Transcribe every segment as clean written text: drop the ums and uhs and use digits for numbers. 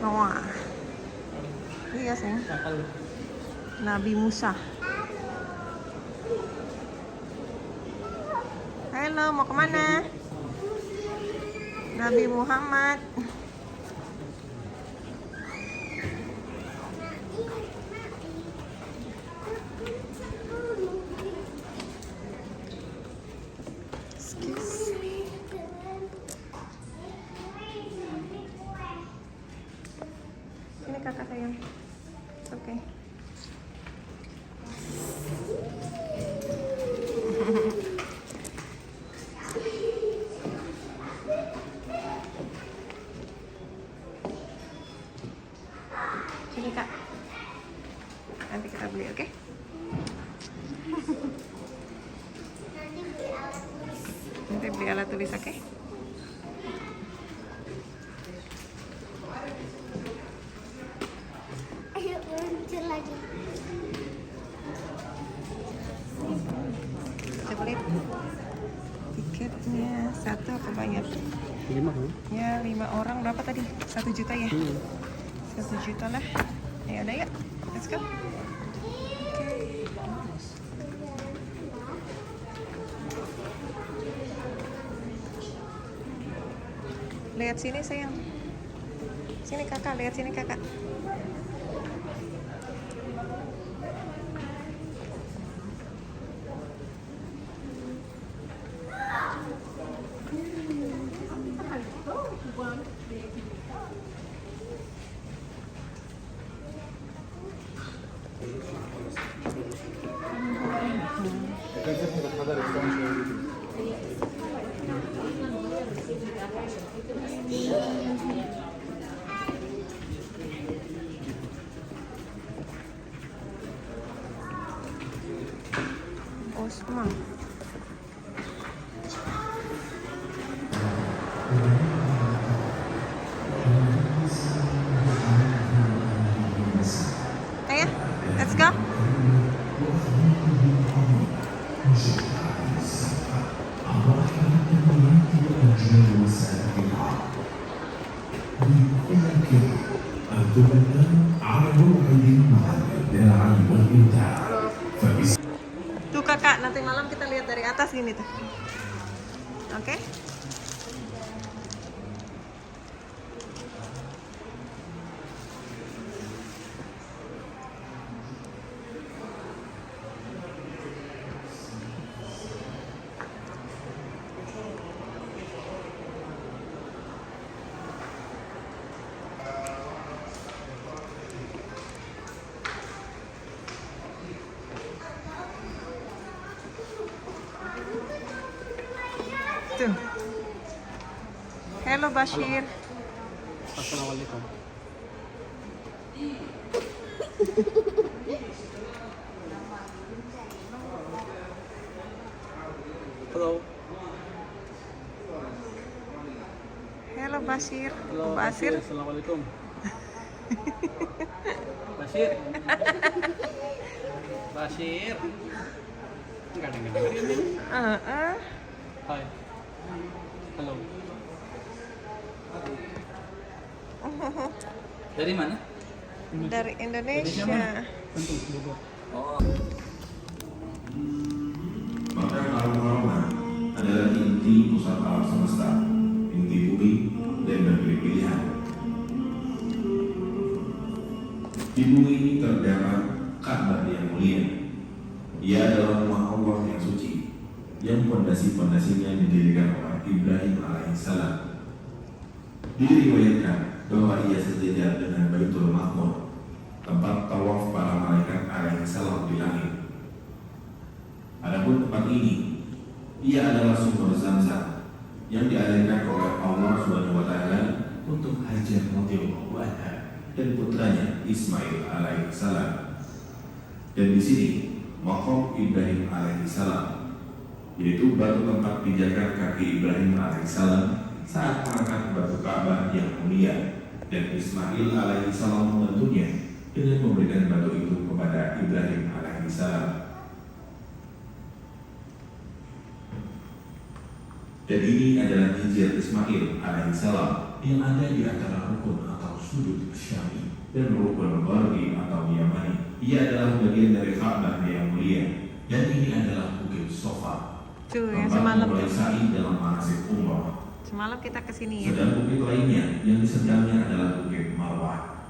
Noah. Iya sih. Nabi Musa. Halo, mau kemana? Nabi Muhammad. Sini kakak sayang. Oke. Sini kak. Nanti kita beli, oke? Nanti beli alat tulis, oke? Ayo muncul lagi. Kita beli tiketnya satu apa banyak? 5 kan? Ya 5 orang berapa tadi? 1 juta ya? 1 juta lah. Ya udah yuk, let's go. Lihat sini sayang. Sini kakak, lihat sini kakak. Osman. Ayo, let's go. Tuh kakak, nanti malam kita lihat dari atas gini tuh. Oke? Tuh. Halo Bashir. Assalamualaikum. Halo. Halo Bashir. Halo. Bashir. Assalamualaikum. Bashir. Bashir. Enggak dengerin ini. Hai. Halo. Dari mana? Dari Indonesia. Tentu, Bogor. Oh. Maka alam Rahman adalah inti pusat alam semesta, inti bumi dan berbagai pilihan. Di bumi ini terdapat Ka'bah yang mulia. Ia adalah rumah Allah yang suci, yang pondasi-pondasinya didirikan oleh Ibrahim alaihissalam. Diriwayatkan bahwa ia sejajar dengan Baitul Ma'mur, tempat tawaf para malaikat alaihissalam di langit. Adapun tempat ini, ia adalah sumber Zamzam yang dialirkan oleh Allah Subhanahu wa Ta'ala untuk Hajar radhiyallahu anha dan putranya Ismail alaihissalam. Dan di sini Maqam Ibrahim alaihissalam, yaitu batu tempat pijakan kaki Ibrahim alaihissalam saat mengangkat batu Ka'bah yang mulia, dan Ismail alaihissalam membantunya dengan memberikan batu itu kepada Ibrahim alaihissalam. Dan ini adalah Hijr Ismail alaihissalam yang ada di antara rukun atau sudut Syami dan rukun Gharbi atau Yamani. Ia adalah bagian dari Ka'bah yang mulia. Dan ini adalah Bukit Sofa, Tuh yang tempat semalam memulai tuh. sa'i dalam manasik umrah. Semalam kita kesini ya. Sedang bukit lainnya yang di sebelahnya adalah Bukit Marwah.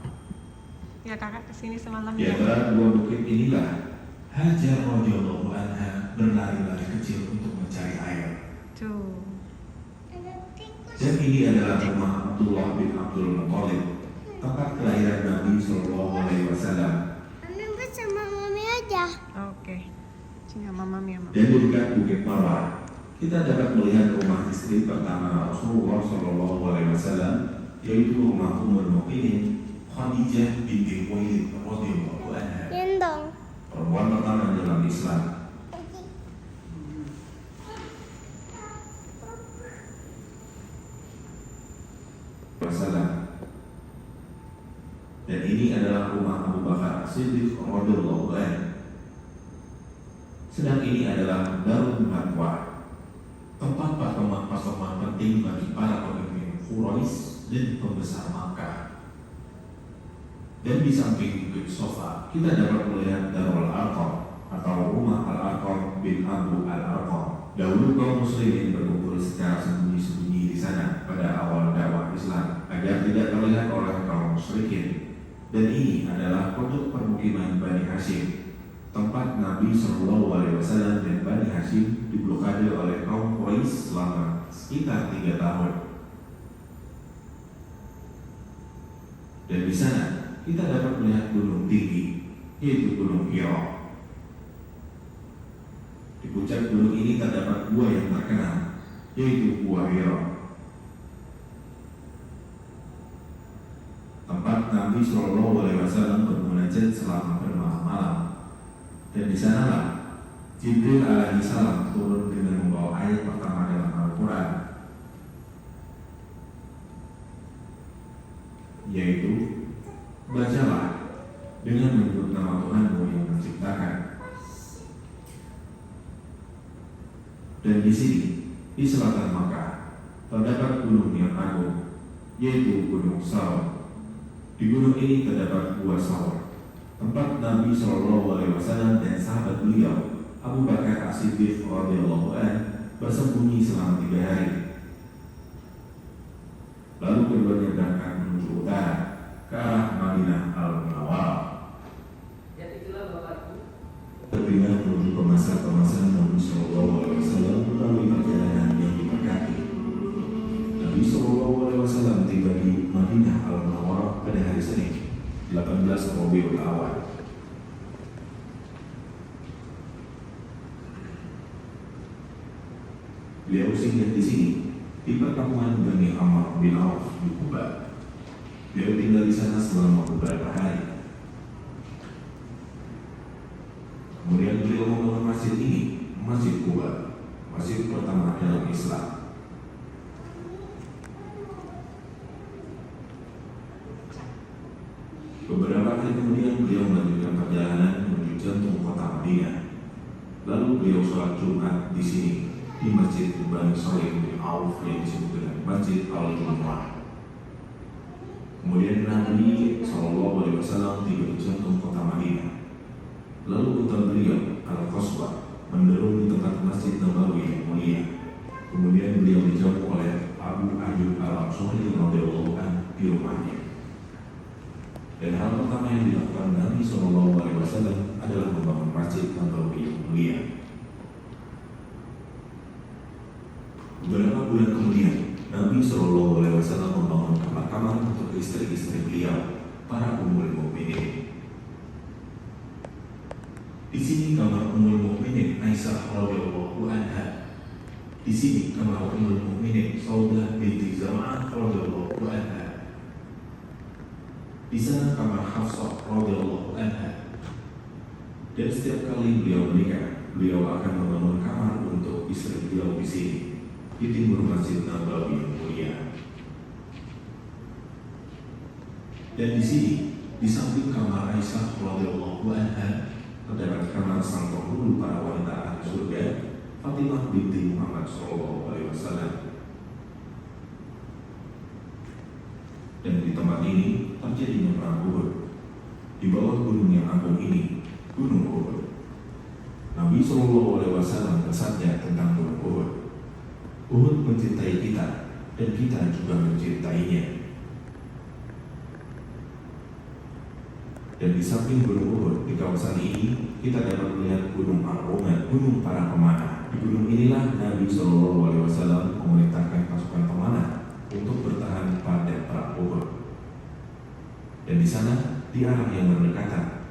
Ya kakak kesini semalam Di ya. antara dua bukit inilah Hajar radhiyallahu anha berlari-lari kecil untuk mencari air. Tuh. Ada tikus. Dan ini adalah rumah Abdullah bin Abdul Muthalib, tempat kelahiran Nabi Shallallahu Alaihi Wasallam. Mami sama mami aja. Oke. Cina mama mia mama. Dan di dekat Bukit Marwah, kita dapat melihat rumah istri pertama Rasulullah Shallallahu Alaihi Wasallam, yaitu rumah Ummul Mukminin Khadijah binti Khuwailid radhiyallahu anha, Gendong. perempuan pertama dalam Islam. Wasallam. Dan ini adalah rumah Abu Bakar As-Siddiq radhiyallahu anhu. Sedang ini adalah Darul Nadwah, tempat pasokan penting bagi para pemimpin Quraisy dan pembesar Makkah. Dan di samping Bukit Sofa, kita dapat melihat Darul Arqam atau rumah Al-Arqam bin Abu Al-Arqam. Dahulu kaum muslimin berkumpul secara sembunyi-sembunyi di sana pada awal dakwah Islam agar tidak terlihat oleh kaum musyrikin. Dan ini adalah pondok permukiman Bani Hashim, tempat Nabi Shallallahu Alaihi Wasallam dan Bani Hashim diblokade oleh kaum Quraisy selama sekitar 3 tahun. Dan di sana kita dapat melihat gunung tinggi, yaitu Gunung Hira. Di puncak gunung ini terdapat gua yang terkenal, yaitu Gua Hira, tempat Nabi Shallallahu Alaihi Wasallam bermunajat selama bermalam-malam. Dan di sanalah Jibril alaihissalam turun dengan membawa ayat pertama dalam Al-Quran, yaitu bacalah dengan menyebut nama Tuhanmu yang menciptakan. Dan di sini, di selatan Makkah, terdapat gunung yang agung, yaitu Gunung Saur. Di gunung ini terdapat Gua Saur, tempat Nabi Shallallahu Alaihi Wasallam dan sahabat beliau Abu Bakar As-Siddiq radhiyallahu anhu bersembunyi selama 3 hari. Lalu keduanya berangkat menuju utara ke arah Madinah Al-Munawwarah. Berpindah menuju pemasaran Nabi Shallallahu Alaihi Wasallam melalui perjalanan yang diberkati. Nabi Shallallahu Alaihi Wasallam tiba di Madinah Al-Munawwarah pada hari Senin, 18 Rabiul Awal. Beliau singgah di sini di perkampungan Bani Amr bin Auf di Kuba. Beliau tinggal di sana selama beberapa hari. Kemudian beliau membangun masjid ini, Masjid Kuba, masjid pertama dalam Islam. Beberapa hari kemudian beliau melanjutkan perjalanan menuju jantung kota Madinah. Lalu beliau sholat Jumat di sini, di Masjid Bani Salim bin Auf yang disebut dengan Masjid Al-Jumu'ah. Kemudian Nabi Shallallahu Alaihi Wasallam tiba di jantung kota Madinah. Lalu unta beliau Al-Qaswah menderung di tempat Masjid Nabawi yang mulia. Kemudian beliau dijemput oleh Abu Ayyub Al-Ansari radhiyallahu anhu di rumahnya. Dan hal pertama yang dilakukan Nabi Shallallahu Alaihi Wasallam adalah membangun Masjid Nabawi yang mulia. Beberapa bulan kemudian, Nabi Shallallahu Alaihi Wasallam membangun kamar-kamar untuk istri-istri beliau, para ummul mukminin. Di sini kamar ummul mukminin Aisyah radhiyallahu anha. Di sini kamar ummul mukminin Saudah binti Zam'ah radhiyallahu anha. Di sana kamar Hafsah radhiyallahu anha. Dan setiap kali beliau menikah, beliau akan membangun kamar untuk istri beliau di sini, di timur Masjid Nabawi yang mulia. Dan di sini, di samping kamar Aisyah radhiyallahu anha, terdapat kamar sang penghulu para wanita ahli surga, Fatimah binti Muhammad sallallahu alaihi wasallam. dan di tempat ini terjadinya perang Uhud. Di bawah gunung yang agung ini, Gunung Uhud. Nabi SAW bersabda tentang Gunung Uhud. Uhud mencintai kita dan kita juga mencintainya. Dan di samping Gunung Uhud, di kawasan ini kita dapat melihat Gunung Ar-Roman, gunung para pemanah. Di gunung inilah Nabi SAW memerintahkan pasukan pemanah untuk bertahan pada perang Uhud. Dan di sana, di arah yang berdekatan,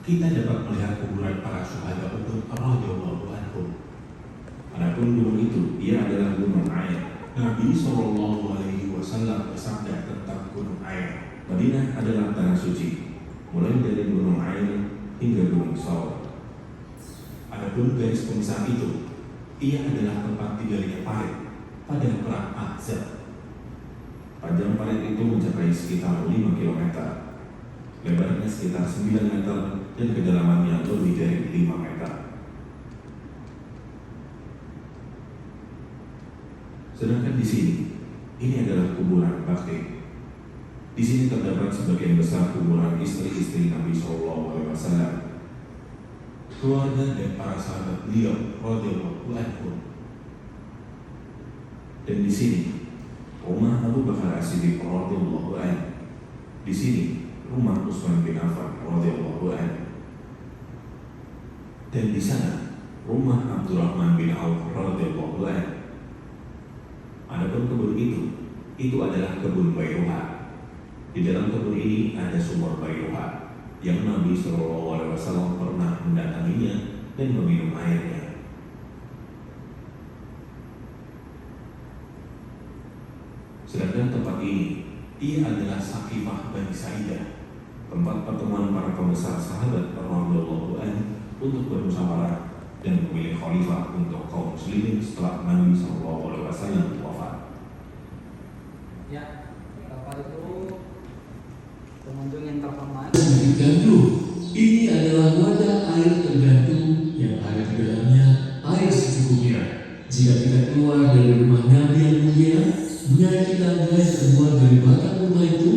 kita dapat melihat kuburan para syuhada Uhud radhiyallahu anhum. Adapun gunung itu, ia adalah Gunung Air. Nabi SAW bersabda tentang Gunung Air. Madinah adalah tanah suci, mulai dari Gunung Air hingga Gunung Saur. Adapun garis pemisah itu, ia adalah tempat tinggalnya parit pada perang Ahzab. Panjang parit itu mencapai sekitar 5 km, lebarnya sekitar 9 meter, dan kedalamannya lebih dari 5 meter. Sedangkan di sini, ini adalah kuburan Baqi. Di sini terdapat sebagian besar kuburan istri-istri Nabi SAW, keluarga dan para sahabat beliau radhiyallahu anhum. Dan di sini rumah Abu Bakar As-Siddiq radhiyallahu anhu. Di sini rumah Utsman bin Affan radhiyallahu anhu. Dan di sana rumah Abdurrahman bin Auf radhiyallahu anhu. Adapun kebun itu adalah kebun Bairuha. Di dalam kebun ini ada sumur Bairuha yang Nabi SAW pernah mendatanginya dan meminum airnya. Sedangkan tempat ini, ia adalah Saqifah Bani Sa'idah, tempat pertemuan para pembesar sahabat radhiyallahu anhu untuk bermusyawarah dan memilih khalifah untuk kaum muslimin setelah Nabi SAW wafat. Ya, Bapak itu pengunjung yang terhormat. Tergantung, ini adalah wadah air tergantung yang ada di dalamnya air secukupnya. Jika kita keluar dari rumah Nabi yang mulia, menaiki tangga yang terbuat dari batang rumah itu,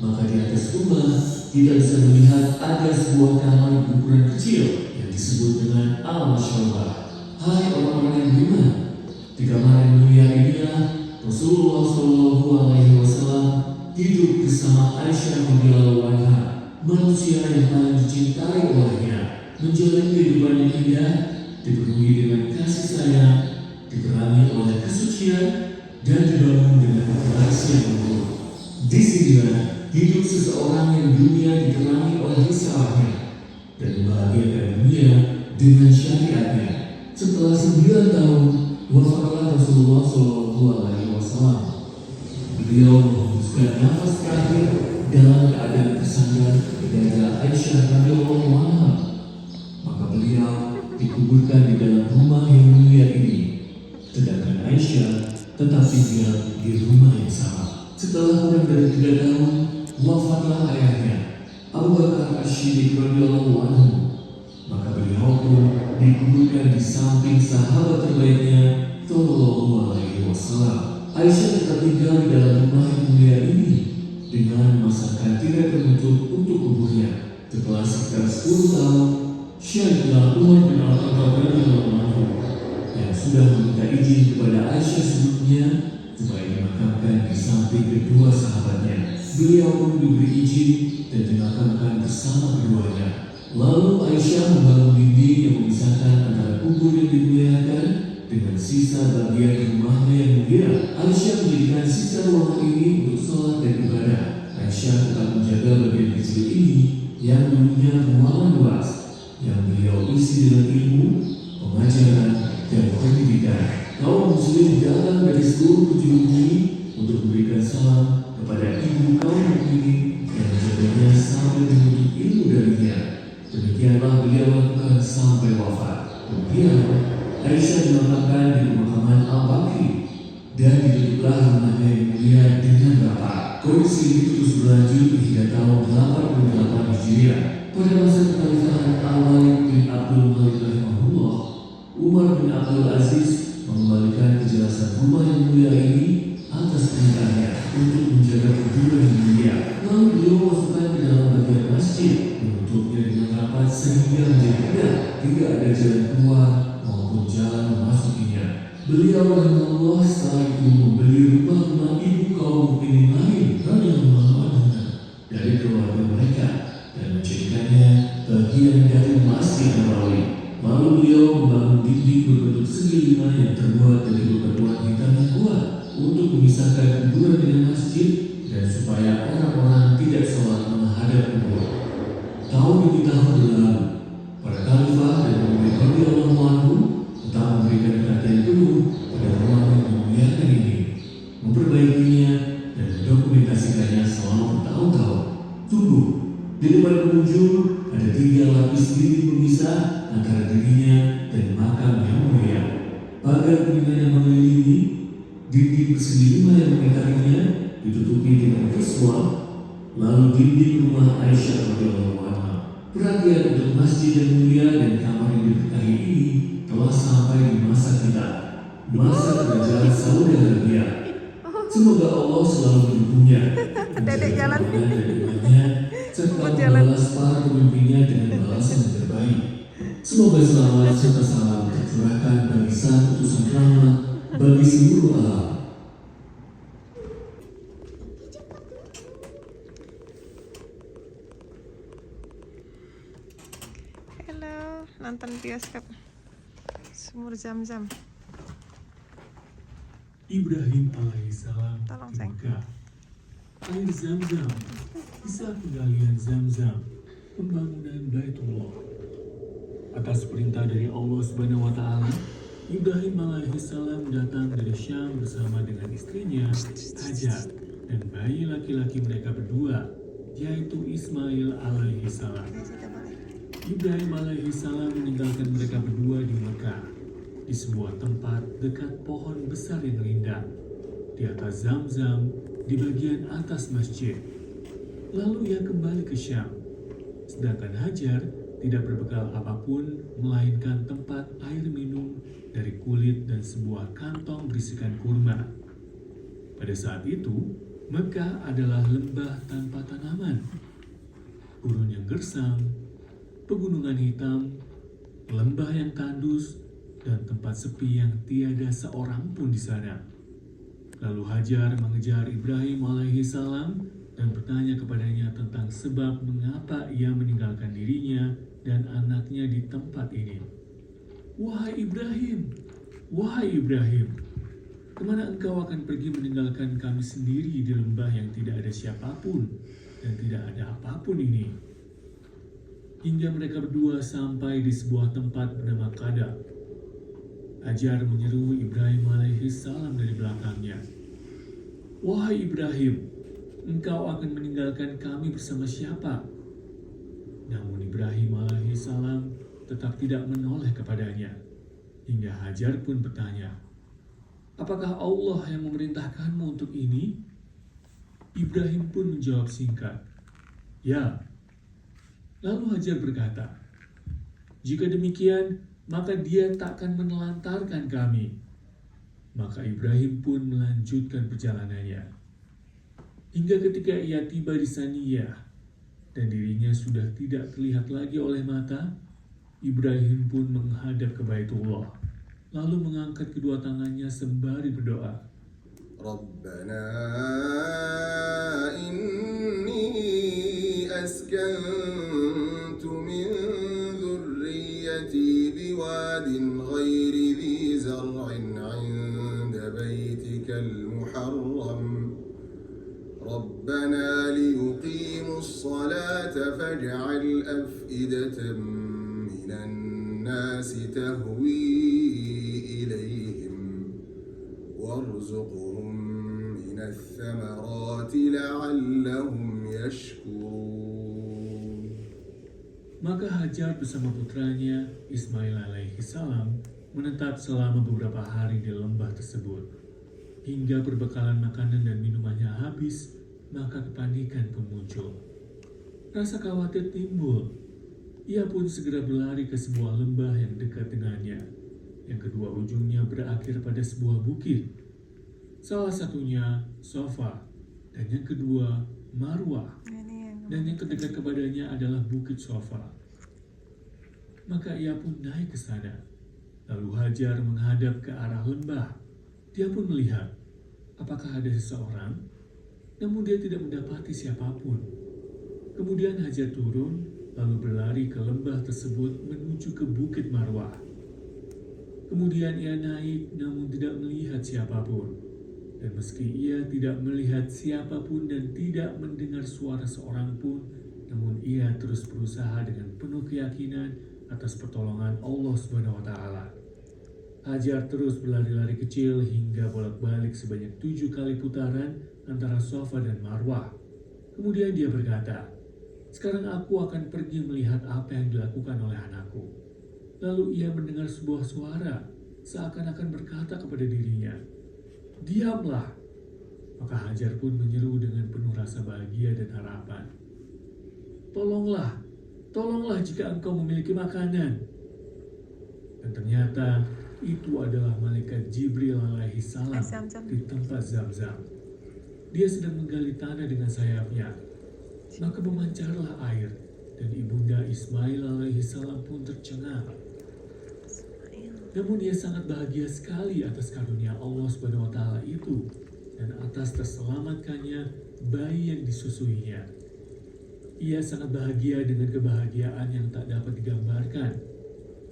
maka di atas rumah kita bisa melihat ada sebuah kamar berukuran kecil yang disebut dengan Al-Masyarah. Hai orang-orang yang beriman, di kamar yang mulia inilah Rasulullah SAW hidup bersama Aisyah radhiyallahu anha, manusia yang paling dicintai olehnya, menjalani kehidupan yang indah, dipenuhi dengan kasih sayang, diperangi oleh kesucian, dan dibangun dengan relasi yang buruk. Disinilah hidup seseorang yang dunia diterangi oleh risalahnya dan membahagiakan dunia dengan syariatnya. Setelah 9 tahun wafatlah Rasulullah SAW. Beliau menghembuskan nafas terakhir dalam keadaan bersandar di dada Aisyah radhiyallahu anha. Maka beliau dikuburkan di dalam rumah yang mulia ini, sedangkan Aisyah tetap tinggal di rumah yang sama. Setelah kurang dari 3 tahun, wafatlah ayahnya, Abu Bakar As-Siddiq radhiyallahu anhu. Maka beliau pun dikuburkan di samping sahabat terbaiknya, Sallallahu Alaihi Wasallam. Aisyah tetap tinggal di dalam rumah yang mulia ini dengan memasangkan tirai penutup untuk kuburnya. Setelah sekitar 10 tahun, Syaikhullah Umar bin Al-Khattab radhiyallahu anhu yang sudah meminta izin kepada Aisyah sebelumnya supaya dimakamkan di samping kedua sahabatnya. Beliau pun diberi izin dan dimakamkan bersama keduanya. Lalu Aisyah membangun dinding yang memisahkan antara kubur yang dimuliakan dengan sisa bagian rumahnya yang mulia. Aisyah menjadikan sisa ruangan ini untuk sholat dan ibadah. Aisyah tetap menjaga bagian kecil ini yang dulunya ruangan luas yang beliau isi dengan ilmu, pengajaran, dan pendidikan. Kaum muslim datang dari seluruh penjuru bumi untuk memberikan salam kepada ibu kaum mukminin yang menjaganya sampai menuntut ilmu darinya. Demikianlah beliau lakukan sampai wafat. Kemudian Aisyah dimakamkan di pemakaman Al-Baqi dan ditutuplah rumahnya yang mulia dengan rapat. Kondisi ini terus berlanjut hingga tahun 88 Hijriah. Pada masa kekhalifahan Al-Walid bin Abdul Malik rahimahullah, Umar bin Abdul Aziz mengembalikan kejelasan rumah yang mulia ini atas perintahnya untuk menjaga kedua rahimahullah setelah itu membeli rumah-rumah ibu kaum mukminin lain radhiyallahu anha dari keluarga mereka dan menjadikannya bagian dari Masjid Nabawi. Lalu beliau membangun dinding berbentuk segi lima yang terbuat dari bebatuan hitam yang kuat untuk memisahkan kuburan dengan masjid dan supaya orang-orang tidak sholat menghadap kubur. Tahun demi tahun berlalu, para khalifah dan pemimpin radhiyallahu anhu tetap memberikan perhatian penuh pada rumah yang dimuliakan ini, memperbaikinya dan mendokumentasikannya selama bertahun-tahun. Tunggu, di depan pengunjung ada 3 lapis dinding pemisah antara dirinya dan makam yang mulia. Pagar kuningan yang mengelilingi dinding persegi 5 yang mengitarinya ditutupi dengan visual. Lalu dinding rumah Aisyah radhiyallahu anha. Perhatian untuk masjid yang mulia dan kamar yang diberkahi ini telah sampai di masa kita, masa kerajaan Saudi Arabia. Semoga Allah selalu mendukungnya, Dedek jalan. dan imannya, serta membalas para pemimpinnya dengan balasan yang terbaik. Semoga selamat serta salam tercurahkan bagi sang utusan rahmat bagi seluruh alam. Halo, nonton bioskop Sumur Zam-Zam. Ibrahim alaihissalam Tolong, di sayang. Mekah. Air Zam-Zam, kisah penggalian Zam-Zam, pembangunan Baitullah. Atas perintah dari Allah Subhanahu wa Ta'ala, Ibrahim alaihissalam datang dari Syam bersama dengan istrinya Hajar dan bayi laki-laki mereka berdua, yaitu Ismail alaihissalam. Ibrahim alaihissalam meninggalkan mereka berdua di Mekah, di sebuah tempat dekat pohon besar yang rindang, di atas Zam-Zam di bagian atas masjid. Lalu ia kembali ke Syam, sedangkan Hajar tidak berbekal apapun melainkan tempat air minum dari kulit dan sebuah kantong berisikan kurma. Pada saat itu, Mekah adalah lembah tanpa tanaman, gurun yang gersang, pegunungan hitam, lembah yang tandus, dan tempat sepi yang tiada seorang pun di sana. Lalu Hajar mengejar Ibrahim alaihissalam dan bertanya kepadanya tentang sebab mengapa ia meninggalkan dirinya dan anaknya di tempat ini. Wahai Ibrahim, kemana engkau akan pergi meninggalkan kami sendiri di lembah yang tidak ada siapapun dan tidak ada apapun ini? Hingga mereka berdua sampai di sebuah tempat bernama Kada. Hajar menyeru Ibrahim alaihissalam dari belakangnya. Wahai Ibrahim, engkau akan meninggalkan kami bersama siapa? Namun Ibrahim alaihissalam tetap tidak menoleh kepadanya. Hingga Hajar pun bertanya, apakah Allah yang memerintahkanmu untuk ini? Ibrahim pun menjawab singkat, ya. Lalu Hajar berkata, jika demikian, maka dia takkan menelantarkan kami. Maka Ibrahim pun melanjutkan perjalanannya. Hingga ketika ia tiba di Saniyah, dan dirinya sudah tidak terlihat lagi oleh mata, Ibrahim pun menghadap ke Baitullah, lalu mengangkat kedua tangannya sembari berdoa. Rabbana inni askantu min dhurriyyati biwadin ghairi dhi zar'in 'inda baytikal muharram ربنا ليقيموا الصلاة فاجعل أفئدة من الناس تهوي إليهم وارزقهم من الثمرات لعلهم يشكرون. Maka Hajar bersama putranya Ismail alaihissalam menetap selama beberapa hari di lembah tersebut. Hingga perbekalan makanan dan minumannya habis, maka kepanikan pun muncul. Rasa khawatir timbul. Ia pun segera berlari ke sebuah lembah yang dekat dengannya, yang kedua ujungnya berakhir pada sebuah bukit. Salah satunya Sofa, dan yang kedua Marwah, dan yang terdekat kepadanya adalah Bukit Sofa. Maka ia pun naik ke sana. Lalu Hajar menghadap ke arah lembah, Dia pun melihat apakah ada seseorang, namun dia tidak mendapati siapapun. Kemudian Hajar turun, lalu berlari ke lembah tersebut menuju ke Bukit Marwah. Kemudian ia naik namun tidak melihat siapapun. Dan meski ia tidak melihat siapapun dan tidak mendengar suara seorang pun, namun ia terus berusaha dengan penuh keyakinan atas pertolongan Allah Subhanahu wa Ta'ala. Hajar terus berlari-lari kecil hingga bolak-balik sebanyak 7 kali putaran antara Safa dan Marwah. Kemudian dia berkata, "Sekarang aku akan pergi melihat apa yang dilakukan oleh anakku." Lalu ia mendengar sebuah suara seakan-akan berkata kepada dirinya, "Diamlah." Maka Hajar pun menyeru dengan penuh rasa bahagia dan harapan, Tolonglah jika engkau memiliki makanan." Dan ternyata itu adalah malaikat Jibril alaihi salam di tempat Zam-Zam. Dia sedang menggali tanah dengan sayapnya. Maka memancarlah air dan ibunda Ismail alaihi salam pun tercengang. Namun dia sangat bahagia sekali atas karunia Allah Subhanahu wa Ta'ala itu dan atas terselamatkannya bayi yang disusuinya. Ia sangat bahagia dengan kebahagiaan yang tak dapat digambarkan.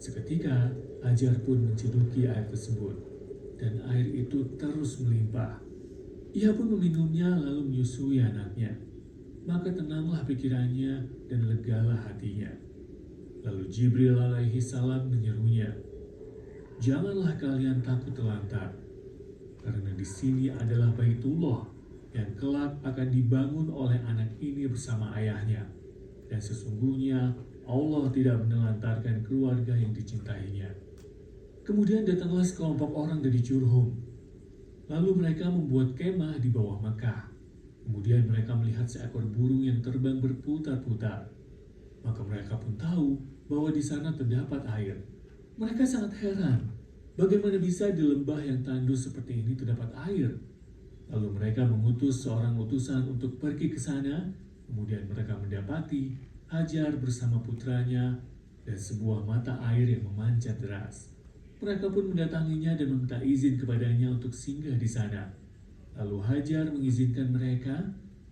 Seketika Hajar pun menceduki air tersebut dan air itu terus melimpah. Ia pun meminumnya lalu menyusui anaknya. Maka tenanglah pikirannya dan legalah hatinya. Lalu Jibril alaihi salam menyerunya, "Janganlah kalian takut terlantar, karena di sini adalah Baitullah yang kelak akan dibangun oleh anak ini bersama ayahnya. Dan sesungguhnya Allah tidak menelantarkan keluarga yang dicintainya." Kemudian datanglah sekelompok orang dari Jurhum. Lalu mereka membuat kemah di bawah Mekah. Kemudian mereka melihat seekor burung yang terbang berputar-putar. Maka mereka pun tahu bahwa di sana terdapat air. Mereka sangat heran, bagaimana bisa di lembah yang tandus seperti ini terdapat air. Lalu mereka mengutus seorang utusan untuk pergi ke sana. Kemudian mereka mendapati Hajar bersama putranya dan sebuah mata air yang memanjat deras. Mereka pun mendatanginya dan meminta izin kepadanya untuk singgah di sana. Lalu Hajar mengizinkan mereka,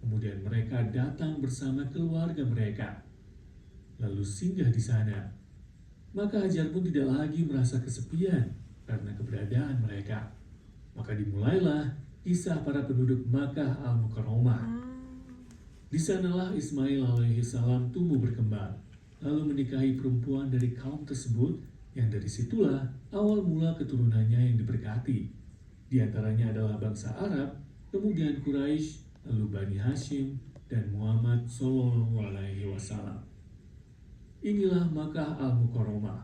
kemudian mereka datang bersama keluarga mereka. Lalu singgah di sana. Maka Hajar pun tidak lagi merasa kesepian karena keberadaan mereka. Maka dimulailah kisah para penduduk Makkah Al-Mukarramah. Di sanalah Ismail alaihi salam tumbuh berkembang, lalu menikahi perempuan dari kaum tersebut, yang dari situlah awal mula keturunannya yang diberkati. Di antaranya adalah bangsa Arab, kemudian Quraisy, lalu Bani Hashim, dan Muhammad Sallallahu Alaihi Wasallam. Inilah Makkah Al-Mukarramah,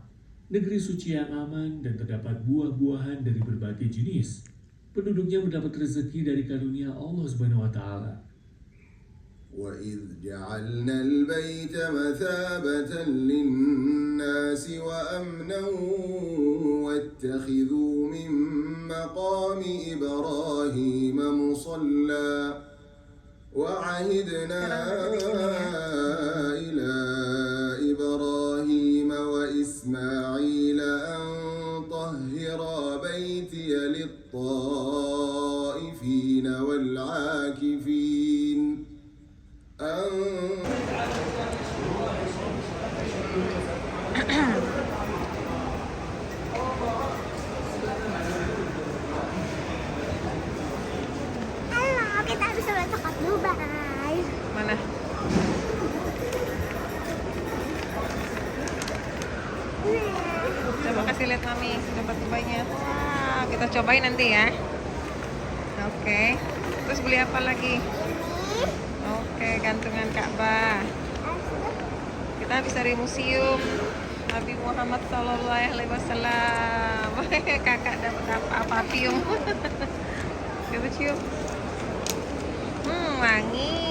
negeri suci yang aman dan terdapat buah-buahan dari berbagai jenis. Penduduknya mendapat rezeki dari karunia Allah Subhanahu wa Ta'ala. وإذ جعلنا البيت مثابة للناس وأمنا واتخذوا من مقام إبراهيم مصلى وعهدنا إلى إبراهيم وإسماعيل أن طهرا بيتي للطائفين والعاكفين Halo, kita bisa masuk ke Dubai. Mana? Coba kasih lihat Mami, dapat Dubainya. Wah, kita cobain nanti ya. Oke. Terus beli apa lagi? Oke, gantungan Ka'bah. Kita habis dari museum Nabi Muhammad SAW. Kakak dapat apa? Parfum. Coba cium. Wangi.